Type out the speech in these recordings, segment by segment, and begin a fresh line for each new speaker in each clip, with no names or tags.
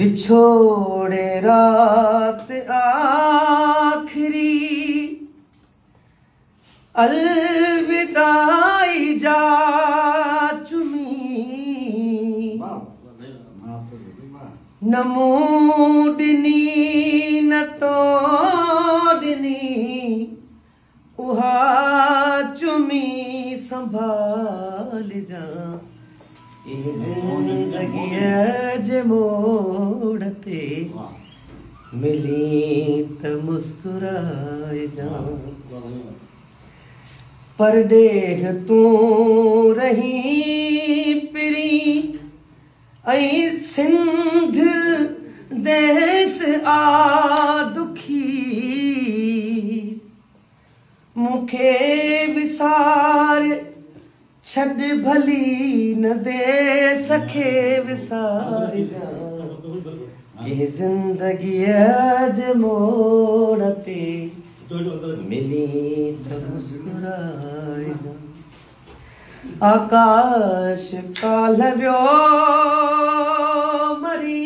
विछोड़े रात आखिरी अलविदाई जा चुमी न मूडनी न तोड़नी उहा चुमी संभाल जा ज़िंदगीअ जे मोड़ ते मिली त मुस्कुराए जा परॾेह तूं रही पिरी ऐं सिंध देस आ दुखी मूंखे विसार छॾ भली न दे सखे विसार जा कि ज़िंदगीअ जे मोड़ ते मिली त मुस्कुराए जा आकाश काल्ह मरी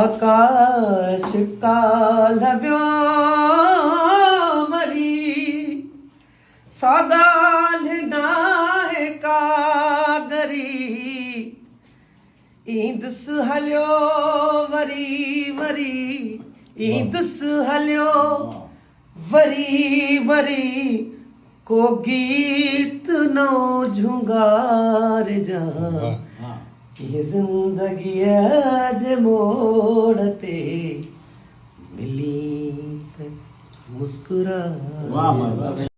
आकाश काल्ह मरी सागाल नाहे कागरी ईंदुस हलियो वरी वरी ईंदुस हलियो वरी वरी को गीत नो झुंगार जा ये ज़िंदगीअ जे मोड़ ते मिली त मुस्कुरा